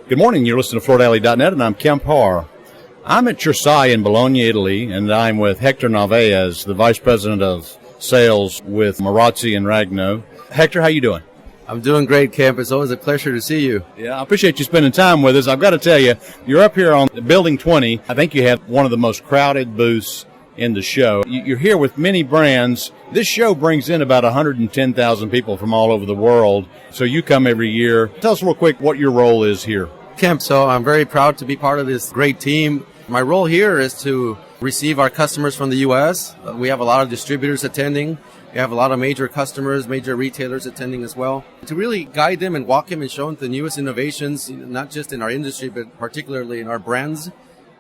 Good morning. You're listening to FloorDaily.net, and I'm Kemp Harr. I'm at Cersaie in Bologna, Italy, and I'm with Hector Narvaez, the Vice President of Sales with Marazzi and Ragno. Hector, how you doing? I'm doing great, Kemp. It's always a pleasure to see you. Yeah, I appreciate you spending time with us. I've got to tell you, you're up here on Building 20. I think you have one of the most crowded booths in the show. You're here with many brands. This show brings in about 110,000 people from all over the world. So you come every year. Tell us real quick what your role is here. Kemp, so I'm very proud to be part of this great team. My role here is to receive our customers from the U.S. We have a lot of distributors attending. We have a lot of major customers, major retailers attending as well. To really guide them and walk them and show them the newest innovations, not just in our industry, but particularly in our brands.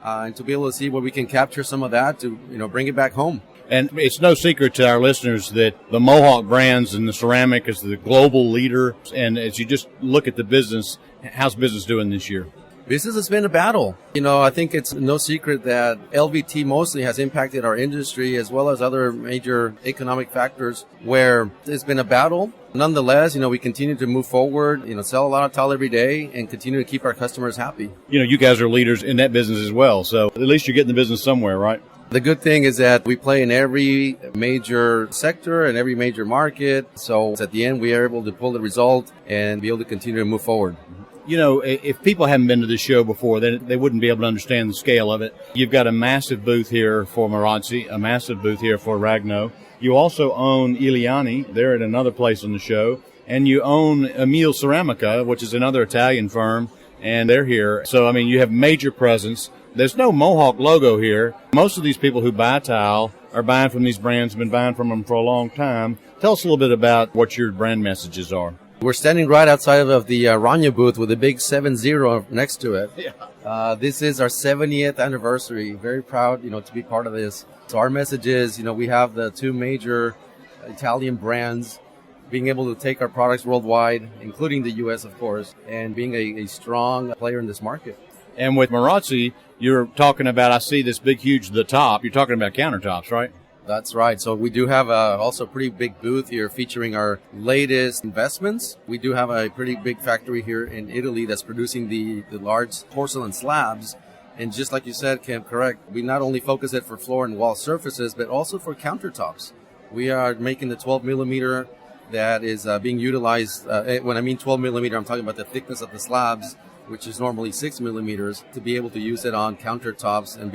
And to be able to see where we can capture some of that to, bring it back home. And it's no secret to our listeners that the Mohawk brands and the ceramic is the global leader. And as you just look at the business, how's business doing this year? Business has been a battle. I think it's no secret that LVT mostly has impacted our industry as well as other major economic factors where it's been a battle. Nonetheless, we continue to move forward, sell a lot of tile every day and continue to keep our customers happy. You guys are leaders in that business as well. So at least you're getting the business somewhere, right? The good thing is that we play in every major sector and every major market. So at the end, we are able to pull the result and be able to continue to move forward. If people haven't been to this show before, then they wouldn't be able to understand the scale of it. You've got a massive booth here for Marazzi, a massive booth here for Ragno. You also own Iliani. They're at another place on the show. And you own Emil Ceramica, which is another Italian firm, and they're here. So, you have major presence. There's no Mohawk logo here. Most of these people who buy tile are buying from these brands, have been buying from them for a long time. Tell us a little bit about what your brand messages are. We're standing right outside of the Ragno booth with a big 7-0 next to it. Yeah. This is our 70th anniversary. Very proud, to be part of this. So our message is, we have the two major Italian brands being able to take our products worldwide, including the U.S., of course, and being a strong player in this market. And with Marazzi, you're talking about, I see this big, huge, the top. You're talking about countertops, right? That's right. So we do have also a pretty big booth here featuring our latest investments. We do have a pretty big factory here in Italy that's producing the large porcelain slabs. And just like you said, Kemp, correct, we not only focus it for floor and wall surfaces, but also for countertops. We are making the 12 millimeter that is being utilized. When I mean 12 millimeter, I'm talking about the thickness of the slabs, which is normally 6 millimeters, to be able to use it on countertops and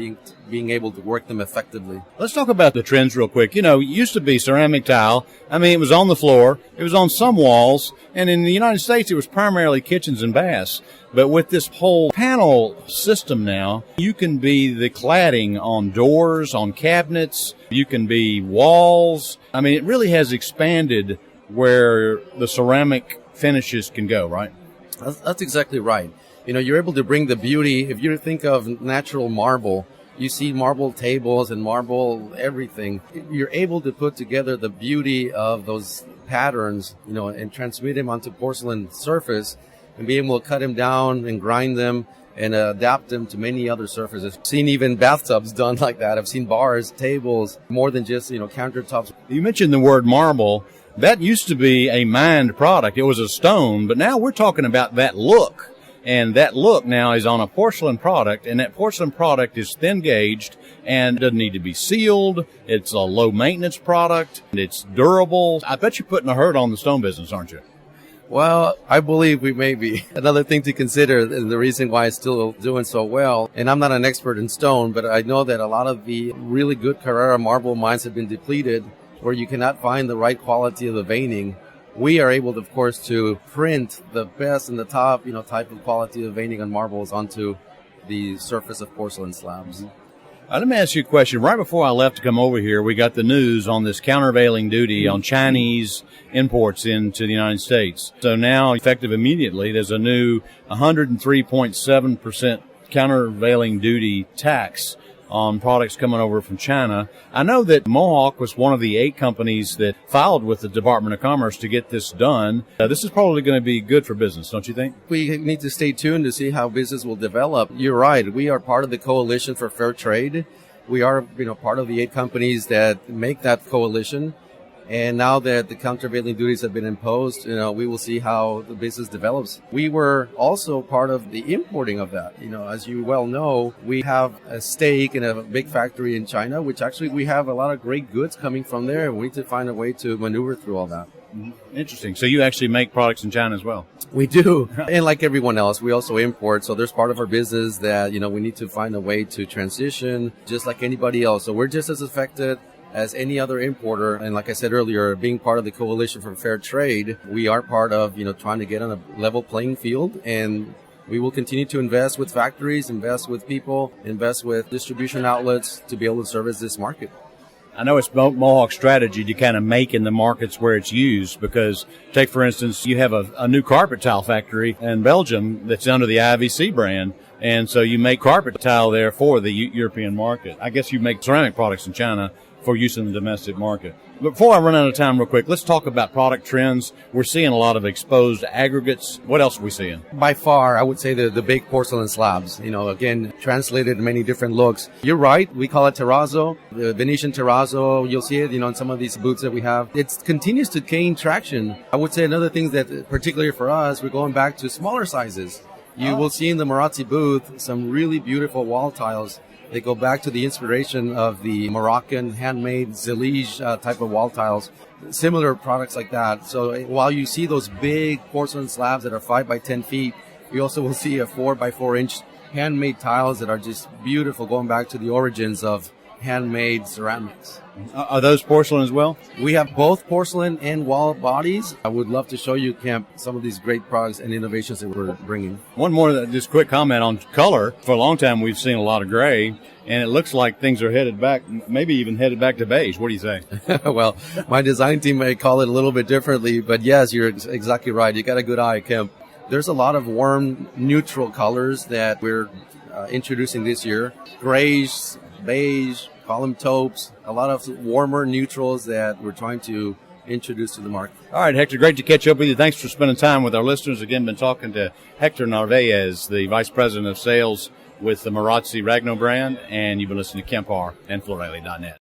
being able to work them effectively. Let's talk about the trends real quick. It used to be ceramic tile. It was on the floor. It was on some walls. And in the United States, it was primarily kitchens and baths. But with this whole panel system now, you can be the cladding on doors, on cabinets. You can be walls. It really has expanded where the ceramic finishes can go, right? That's exactly right. You're able to bring the beauty. If you think of natural marble, you see marble tables and marble everything. You're able to put together the beauty of those patterns, and transmit them onto porcelain surface and be able to cut them down and grind them and adapt them to many other surfaces. I've seen even bathtubs done like that. I've seen bars, tables, more than just, countertops. You mentioned the word marble. That used to be a mined product. It was a stone, but now we're talking about that look. And that look now is on a porcelain product, and that porcelain product is thin gauged and doesn't need to be sealed. It's a low maintenance product. It's durable. I bet you're putting a hurt on the stone business, aren't you? Well, I believe we may be. Another thing to consider, and the reason why it's still doing so well, and I'm not an expert in stone, but I know that a lot of the really good Carrara marble mines have been depleted, where you cannot find the right quality of the veining. We are able, of course, to print the best and the top, type of quality of veining on marbles onto the surface of porcelain slabs. Let me ask you a question. Right before I left to come over here, we got the news on this countervailing duty on Chinese imports into the United States. So now, effective immediately, there's a new 103.7% countervailing duty tax on products coming over from China. I know that Mohawk was one of the 8 companies that filed with the Department of Commerce to get this done. This is probably going to be good for business, don't you think? We need to stay tuned to see how business will develop. You're right. We are part of the Coalition for Fair Trade. We are, part of the 8 companies that make that coalition. And now that the countervailing duties have been imposed, we will see how the business develops. We were also part of the importing of that. As you well know, we have a stake in a big factory in China, which actually we have a lot of great goods coming from there. We need to find a way to maneuver through all that. Interesting. So you actually make products in China as well? We do. And like everyone else, we also import. So there's part of our business that, we need to find a way to transition just like anybody else. So we're just as affected as any other importer. And like I said earlier, being part of the Coalition for Fair Trade, we are part of, trying to get on a level playing field. And we will continue to invest with factories, invest with people, invest with distribution outlets to be able to service this market. I know it's Mohawk's strategy to kind of make in the markets where it's used, because take, for instance, you have a new carpet tile factory in Belgium that's under the IVC brand. And so you make carpet tile there for the European market. I guess you make ceramic products in China for use in the domestic market. But before I run out of time real quick, let's talk about product trends. We're seeing a lot of exposed aggregates. What else are we seeing? By far, I would say the big porcelain slabs, again, translated in many different looks. You're right. We call it terrazzo, the Venetian terrazzo. You'll see it, in some of these booths that we have. It continues to gain traction. I would say another thing that particularly for us, we're going back to smaller sizes. You will see in the Marazzi booth some really beautiful wall tiles. They go back to the inspiration of the Moroccan handmade Zelige type of wall tiles, similar products like that. So while you see those big porcelain slabs that are 5 by 10 feet, you also will see a 4 by 4 inch handmade tiles that are just beautiful, going back to the origins of handmade ceramics. Are those porcelain as well? We have both porcelain and wall bodies. I would love to show you, Kemp, some of these great products and innovations that we're bringing. One more, just quick comment on color. For a long time, we've seen a lot of gray, and it looks like things are headed back, maybe even headed back to beige. What do you say? Well, my design team may call it a little bit differently, but yes, you're exactly right. You got a good eye, Kemp. There's a lot of warm, neutral colors that we're introducing this year. Grays, beige, column taupes, a lot of warmer neutrals that we're trying to introduce to the market. All right, Hector, great to catch up with you. Thanks for spending time with our listeners. Again, been talking to Hector Narvaez, the Vice President of Sales with the Marazzi Ragno brand, and you've been listening to Kemp Harr and FloorDaily.net.